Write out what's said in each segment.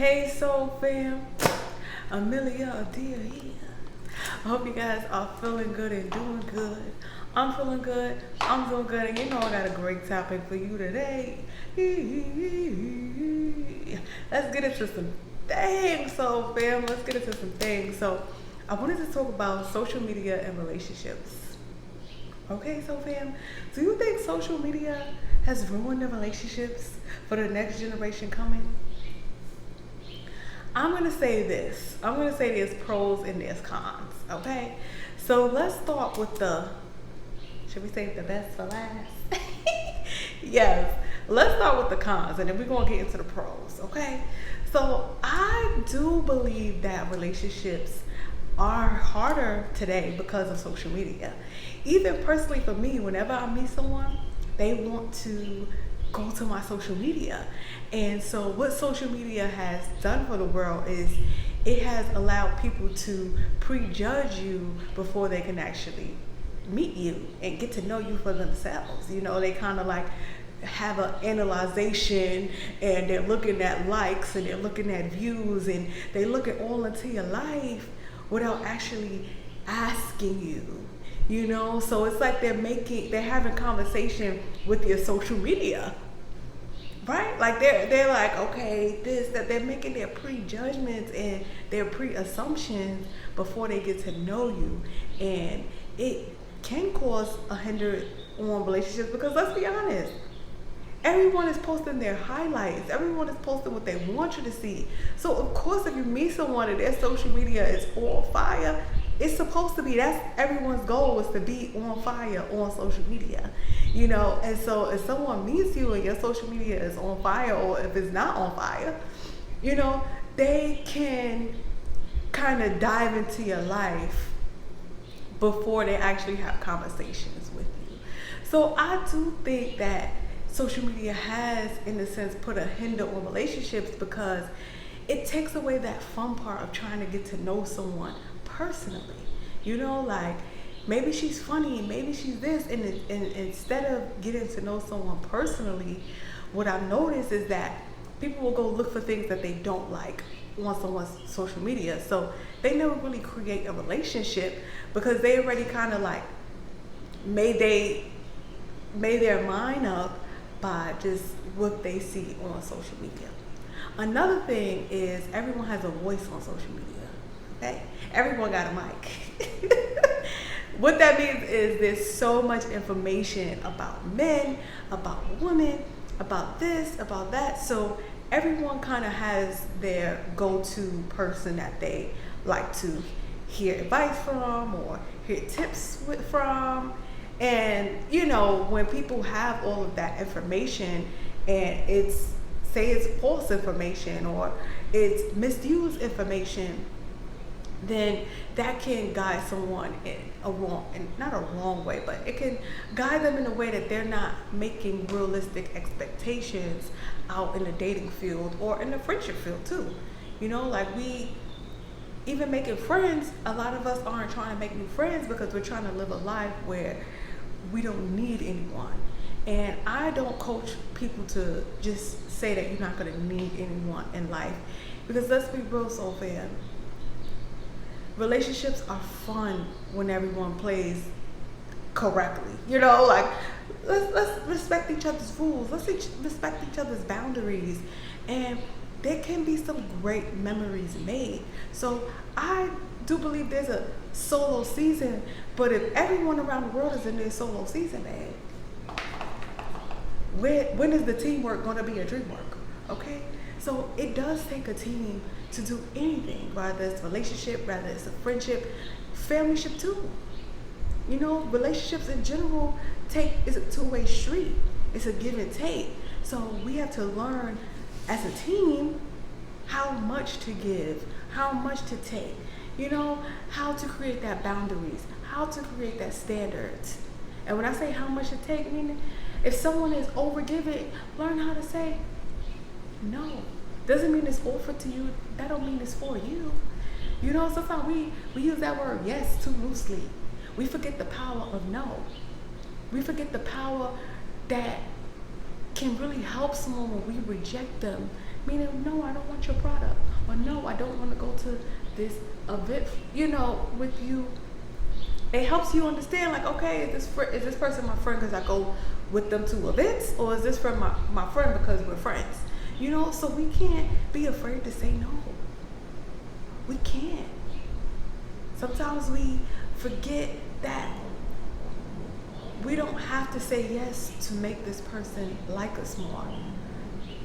Hey Soul Fam, Amelia Adair here. I hope you guys are feeling good and doing good. I'm feeling good, I'm doing good, and you know I got a great topic for you today. Let's get into some things, Soul Fam. Let's get into some things. So, I wanted to talk about social media and relationships. Okay, Soul Fam, do you think social media has ruined the relationships for the next generation coming? I'm going to say this. I'm going to say there's pros and there's cons, okay? So let's start with should we say the best for last? Yes, let's start with the cons and then we're going to get into the pros, okay? So I do believe that relationships are harder today because of social media. Even personally for me, whenever I meet someone, they want to go to my social media. And so what social media has done for the world is it has allowed people to prejudge you before they can actually meet you and get to know you for themselves. You know, they kind of like have an analyzation and they're looking at likes and they're looking at views and they look at all into your life without actually asking you. You know, so it's like they're having conversation with your social media, right? Like they're like, okay, that they're making their prejudgments and their pre-assumptions before they get to know you, and it can cause a hinder on relationships because let's be honest, everyone is posting their highlights. Everyone is posting what they want you to see. So of course, if you meet someone and their social media is all fire, it's supposed to be. That's everyone's goal, is to be on fire on social media, you know. And so if someone meets you and your social media is on fire, or if it's not on fire, you know, they can kind of dive into your life before they actually have conversations with you. So I do think that social media has, in a sense, put a hinder on relationships because it takes away that fun part of trying to get to know someone personally. You know, like maybe she's funny, maybe she's this, and instead of getting to know someone personally, what I've noticed is that people will go look for things that they don't like on someone's social media. So they never really create a relationship because they already kind of like made their mind up by just what they see on social media. Another thing is everyone has a voice on social media. Okay? Everyone got a mic. What that means is there's so much information about men, about women, about this, about that. So everyone kind of has their go-to person that they like to hear advice from or hear tips from. And you know, when people have all of that information and it's false information or it's misused information, then that can guide someone in not a wrong way, but it can guide them in a way that they're not making realistic expectations out in the dating field or in the friendship field too. You know, like even making friends, a lot of us aren't trying to make new friends because we're trying to live a life where we don't need anyone. And I don't coach people to just say that you're not going to need anyone in life, because let's be real, Soul Fam, relationships are fun when everyone plays correctly. You know, like let's respect each other's rules, let's respect each other's boundaries, and there can be some great memories made. So I do believe there's a solo season, but if everyone around the world is in their solo season, man, when is the teamwork going to be a dream work? Okay, so it does take a team to do anything, whether it's a relationship, whether it's a friendship, familyship too. You know, relationships in general is a two-way street. It's a give and take. So we have to learn as a team how much to give, how much to take. You know, how to create that boundaries, how to create that standards. And when I say how much to take, meaning if someone is overgiving, learn how to say no. Doesn't mean it's offered to you. That don't mean it's for you. You know, sometimes we use that word yes too loosely. We forget the power of no. We forget the power that can really help someone when we reject them Meaning, no, I don't want your product, or no, I don't want to go to this event. With you, it helps you understand, like, okay, is this person my friend because I go with them to events, or is this friend my friend because we're friends? So we can't be afraid to say no. We can't. Sometimes we forget that we don't have to say yes to make this person like us more.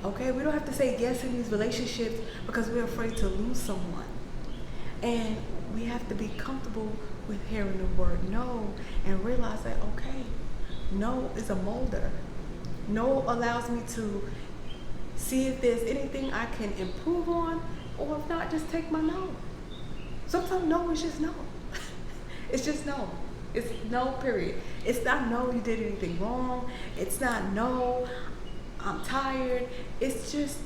Okay? We don't have to say yes in these relationships because we're afraid to lose someone. And we have to be comfortable with hearing the word no and realize that, okay, no is a molder. No allows me to see if there's anything I can improve on, or if not, just take my no. Sometimes no is just no. It's just no. It's no, period. It's not no, you did anything wrong. It's not no, I'm tired. It's just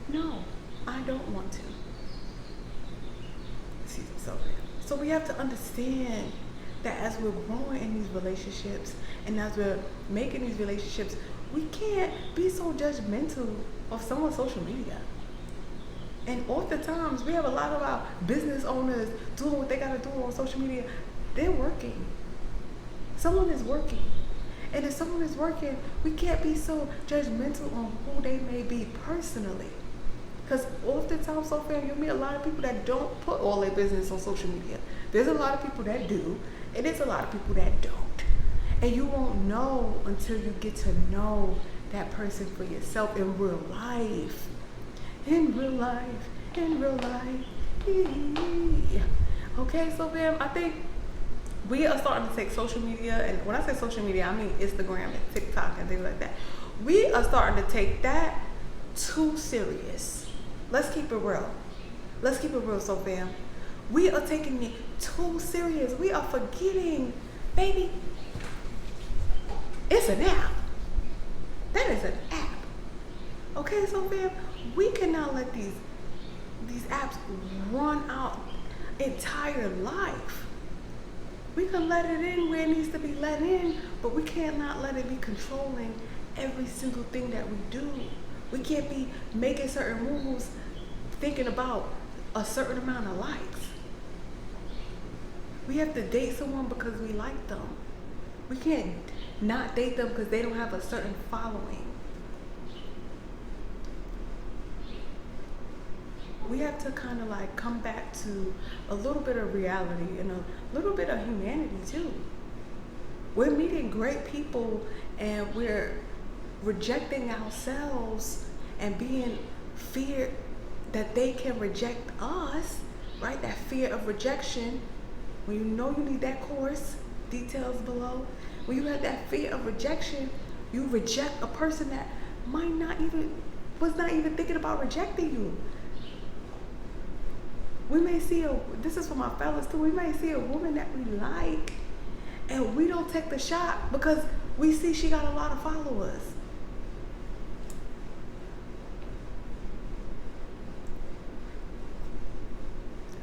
no, I don't want to. So we have to understand that as we're growing in these relationships and as we're making these relationships, we can't be so judgmental of someone's social media. And oftentimes, we have a lot of our business owners doing what they got to do on social media. They're working. Someone is working. And if someone is working, we can't be so judgmental on who they may be personally. Because oftentimes, so far, you'll meet a lot of people that don't put all their business on social media. There's a lot of people that do, and there's a lot of people that don't. And you won't know until you get to know that person for yourself in real life. In real life. Okay, so fam, I think we are starting to take social media, and when I say social media, I mean Instagram and TikTok and things like that. We are starting to take that too serious. Let's keep it real. So fam. We are taking it too serious. We are forgetting, baby, it's an app. That is an app. Okay, so fam, we cannot let these apps run our entire life. We can let it in where it needs to be let in, but we cannot let it be controlling every single thing that we do. We can't be making certain moves thinking about a certain amount of likes. We have to date someone because we like them. We can't not date them because they don't have a certain following. We have to kind of like come back to a little bit of reality and a little bit of humanity too. We're meeting great people and we're rejecting ourselves and being feared that they can reject us, right? That fear of rejection. When you know you need that course, details below. When you have that fear of rejection, you reject a person that was not even thinking about rejecting you. We may see this is for my fellas too, we may see a woman that we like and we don't take the shot because we see she got a lot of followers.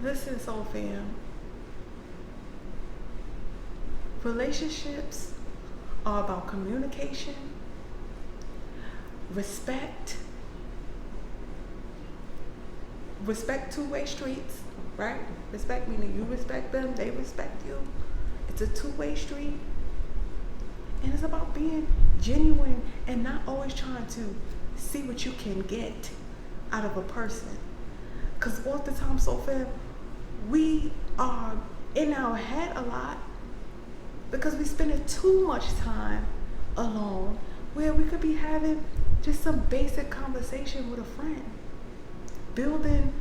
Listen, soul fam. Relationships are about communication, respect two-way streets, right? Respect meaning you respect them, they respect you. It's a two-way street. And it's about being genuine and not always trying to see what you can get out of a person. Because oftentimes, so fam, we are in our head a lot because we spend too much time alone where we could be having just some basic conversation with a friend. Building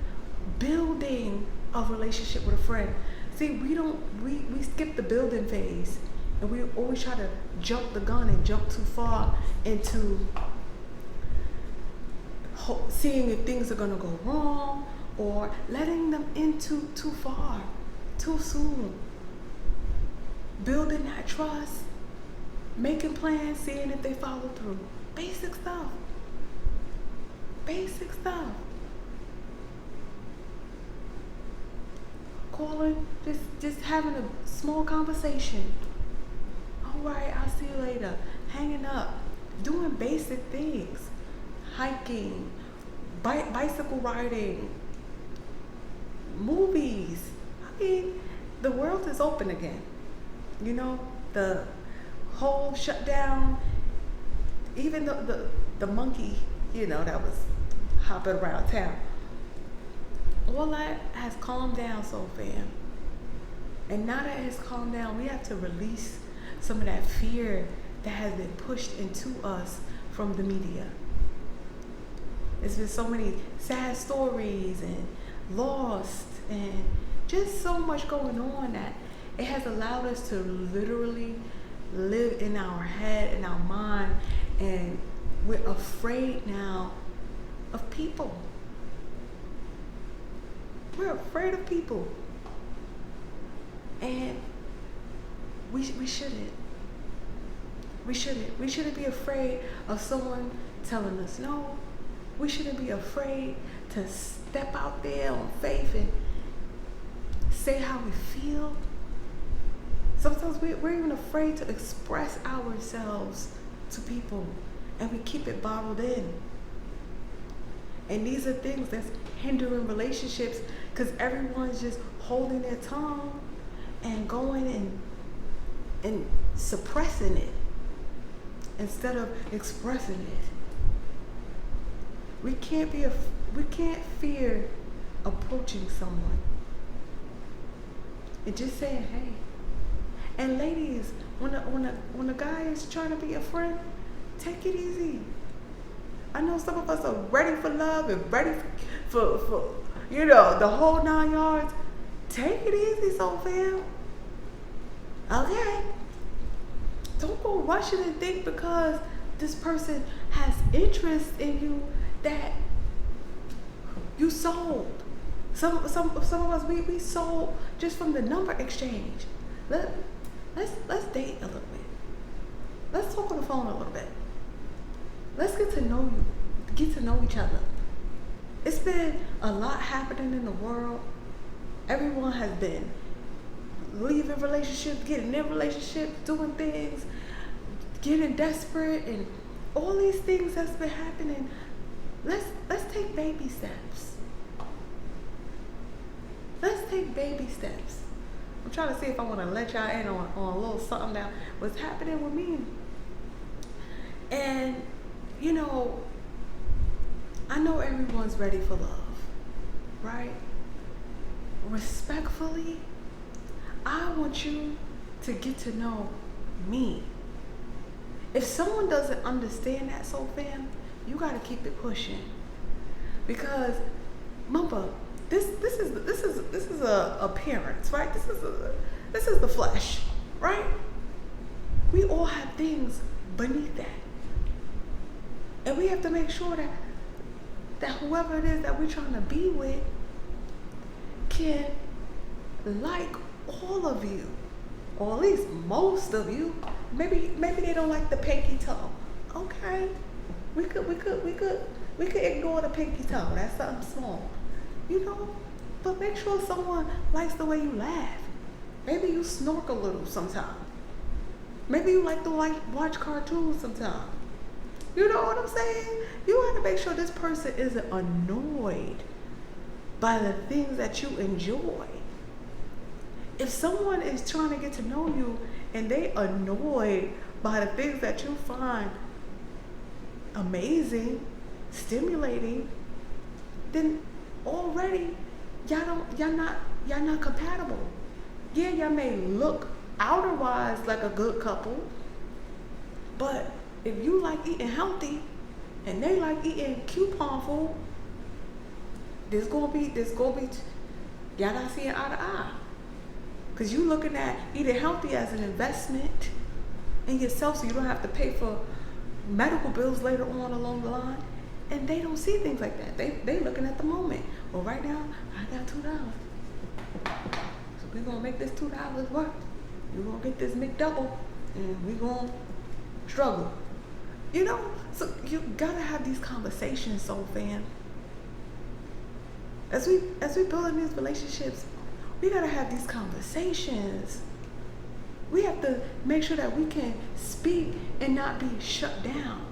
a relationship with a friend. See, we skip the building phase and we always try to jump the gun and jump too far into seeing if things are gonna go wrong or letting them in too far, too soon. Building that trust, making plans, seeing if they follow through. Basic stuff. Calling, just having a small conversation. All right, I'll see you later. Hanging up, doing basic things, hiking, bicycle riding, movies. I mean, the world is open again. You know, the whole shutdown, even the monkey, you know, that was hopping around town. All that has calmed down, so fam. And now that it's calmed down, we have to release some of that fear that has been pushed into us from the media. There's been so many sad stories and lost and just so much going on that it has allowed us to literally live in our head and our mind, and we're afraid now of people. We're afraid of people. And we shouldn't. We shouldn't. We shouldn't be afraid of someone telling us no. We shouldn't be afraid to step out there on faith and say how we feel. Sometimes we're even afraid to express ourselves to people, and we keep it bottled in. And these are things that's hindering relationships, because everyone's just holding their tongue and going and suppressing it instead of expressing it. We can't fear approaching someone and just saying hey. And ladies, when a guy is trying to be a friend, take it easy. I know some of us are ready for love and ready for you know, the whole 9 yards. Take it easy, so fam. Okay. Don't go rushing and think because this person has interest in you that you sold. Some of us we sold just from the number exchange. Let's date a little bit. Let's talk on the phone a little bit. Let's get to know each other. It's been a lot happening in the world. Everyone has been leaving relationships, getting in relationships, doing things, getting desperate, and all these things that's been happening. Let's take baby steps. Let's take baby steps. I'm trying to see if I want to let y'all in on a little something that was happening with me. And, you know, I know everyone's ready for love, right? Respectfully, I want you to get to know me. If someone doesn't understand that, so fam, you got to keep it pushing. Because, remember, this is a appearance, right? This is the flesh, right? We all have things beneath that, and we have to make sure that whoever it is that we're trying to be with can like all of you, or at least most of you. Maybe they don't like the pinky toe. Okay, we could ignore the pinky toe. That's something small. You know, but make sure someone likes the way you laugh. Maybe you snort a little sometimes. Maybe you like to watch cartoons sometimes. You know what I'm saying? You have to make sure this person isn't annoyed by the things that you enjoy. If someone is trying to get to know you and they annoyed by the things that you find amazing, stimulating, then already y'all not compatible. Yeah, y'all may look outer-wise like a good couple, but if you like eating healthy and they like eating coupon food, there's gonna be y'all not seeing eye to eye. Cause you looking at eating healthy as an investment in yourself, so you don't have to pay for medical bills later on along the line. And they don't see things like that. They looking at the moment. Well, right now, I got $2. So we're going to make this $2 work. You're going to get this McDouble, and we're going to struggle. You know? So you got to have these conversations, soul fam. As we build in these relationships, we got to have these conversations. We have to make sure that we can speak and not be shut down.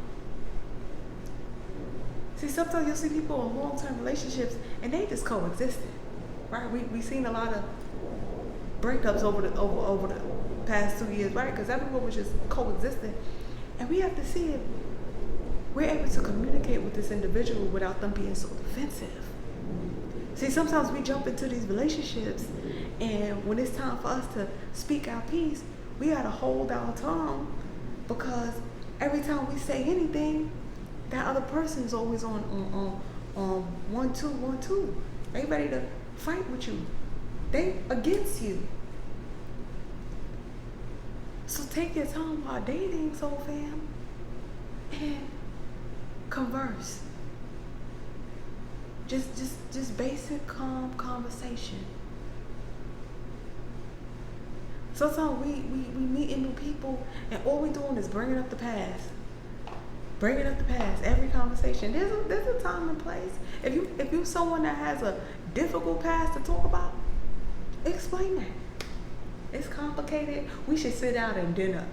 See, sometimes you'll see people in long-term relationships and they just coexisting, right? We seen a lot of breakups over the past 2 years, right? Because everyone was just coexisting, and we have to see if we're able to communicate with this individual without them being so defensive. See, sometimes we jump into these relationships, and when it's time for us to speak our piece, we gotta hold our tongue, because every time we say anything, that other person is always on 1-2, 1-2. They ready to fight with you. They against you. So take your time while dating, soul fam, and converse. Just basic, calm conversation. Sometimes we meeting new people, and all we doing is bringing up the past. Bringing up the past, every conversation. There's a time and place. If you someone that has a difficult past to talk about, explain that. It's complicated. We should sit down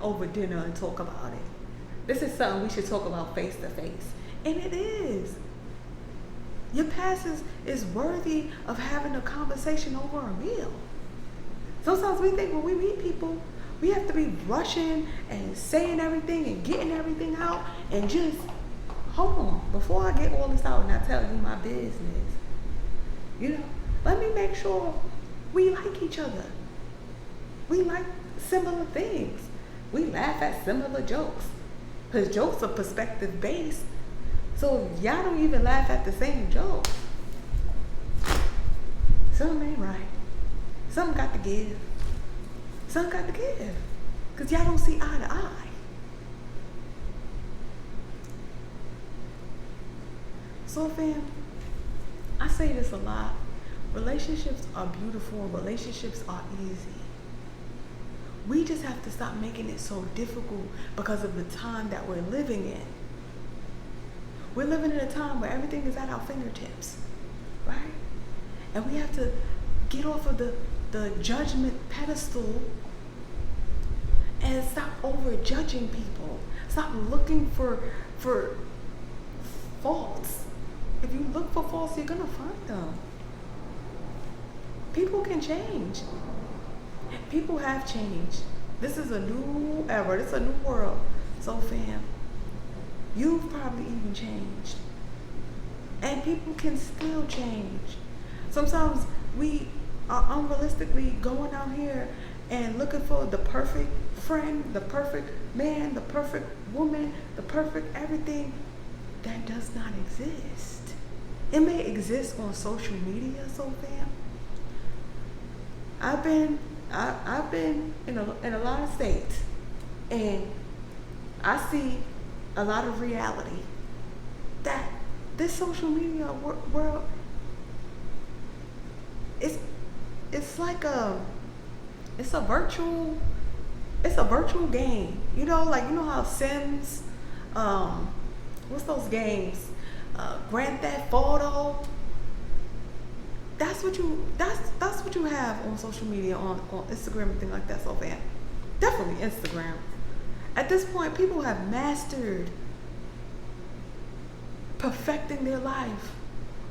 over dinner and talk about it. This is something we should talk about face to face. And it is. Your past is worthy of having a conversation over a meal. Sometimes we think when we meet people, we have to be rushing and saying everything and getting everything out, and just hold on. Before I get all this out and I tell you my business, let me make sure we like each other. We like similar things. We laugh at similar jokes, because jokes are perspective based. So if y'all don't even laugh at the same joke, something ain't right. Something got to give. Something got to give, because y'all don't see eye to eye. So fam, I say this a lot. Relationships are beautiful. Relationships are easy. We just have to stop making it so difficult because of the time that we're living in. We're living in a time where everything is at our fingertips, right? And we have to get off of the judgment pedestal and stop over judging people. Stop looking for faults. If you look for faults, you're gonna find them. People can change. People have changed. This is a new era. This is a new world. So fam, you've probably even changed. And people can still change. Sometimes we are unrealistically going out here and looking for the perfect friend, the perfect man, the perfect woman, the perfect everything. That does not exist. It may exist on social media, so fam. I've been in a lot of states, and I see a lot of reality that this social media world, it's like it's a virtual game. Like how Sims, what's those games? Grand Theft Auto. That's what you have on social media, on Instagram and things like that. So fam, definitely Instagram. At this point, people have mastered perfecting their life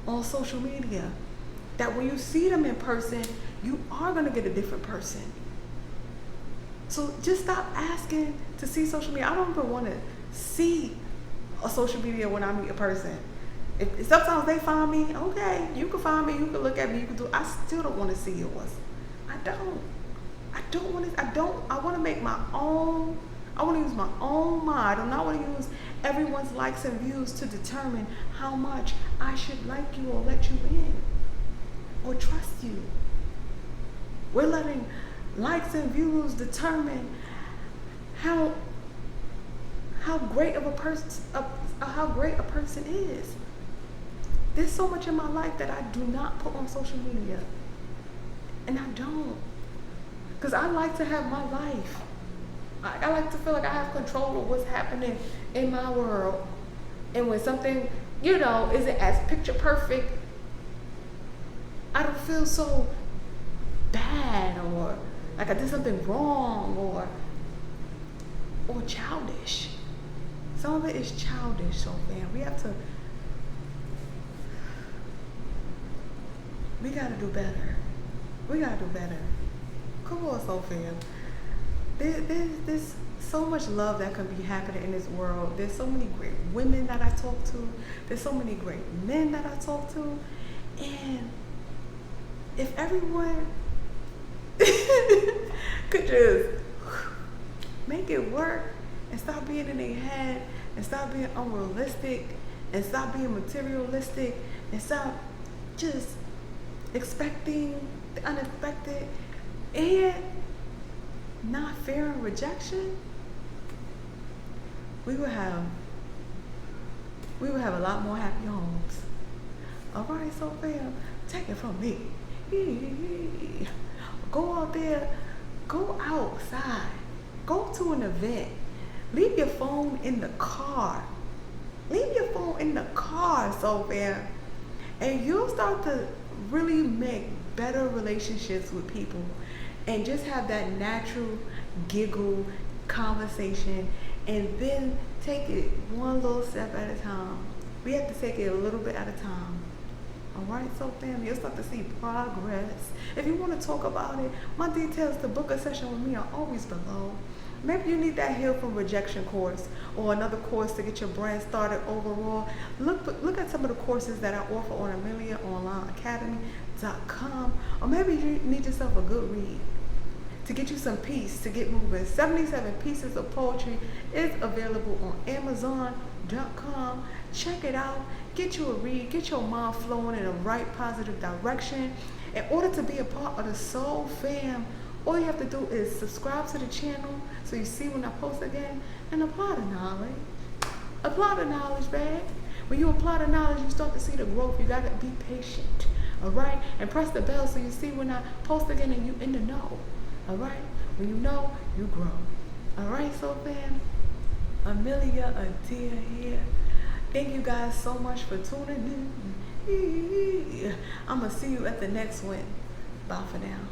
on social media. That when you see them in person, you are gonna get a different person. So just stop asking to see social media. I don't even want to see a social media when I meet a person. If sometimes they find me, okay, you can find me, you can look at me, you can do. I still don't want to see yours. I want to make my own. I want to use my own mind. I don't want to use everyone's likes and views to determine how much I should like you or let you in or trust you. We're letting likes and views determine how great of a person is. There's so much in my life that I do not put on social media, and I don't, because I like to have my life. I like to feel like I have control of what's happening in my world. And when something, isn't as picture perfect, I don't feel so bad or like I did something wrong or childish. Some of it is childish, so man, we have to We gotta do better. We gotta do better. Come on, Soul Fam. There's so much love that can be happening in this world. There's so many great women that I talk to. There's so many great men that I talk to. And if everyone could just make it work and stop being in their head and stop being unrealistic and stop being materialistic and stop just expecting the unexpected and not fearing rejection, we would have a lot more happy homes. All right, so fam, take it from me. Go out there, go outside, go to an event. Leave your phone in the car. Leave your phone in the car, so fam, and you'll start to really make better relationships with people and just have that natural giggle conversation, and then take it one little step at a time. We have to take it a little bit at a time. All right, so family, you'll start to see progress. If you want to talk about it, my details to book a session with me are always below. Maybe you need that Heal from Rejection course or another course to get your brand started overall. Look at some of the courses that I offer on AmeliaOnlineAcademy.com. Or maybe you need yourself a good read to get you some peace, to get moving. 77 Pieces of Poetry is available on Amazon.com. Check it out. Get you a read. Get your mind flowing in the right positive direction. In order to be a part of the Soul Fam, all you have to do is subscribe to the channel so you see when I post again, and apply the knowledge. Apply the knowledge, babe. When you apply the knowledge, you start to see the growth. You gotta be patient, all right? And press the bell so you see when I post again and you in the know, all right? When you know, you grow. All right, so fam, Amelia Adair here. Thank you guys so much for tuning in. I'm gonna see you at the next one. Bye for now.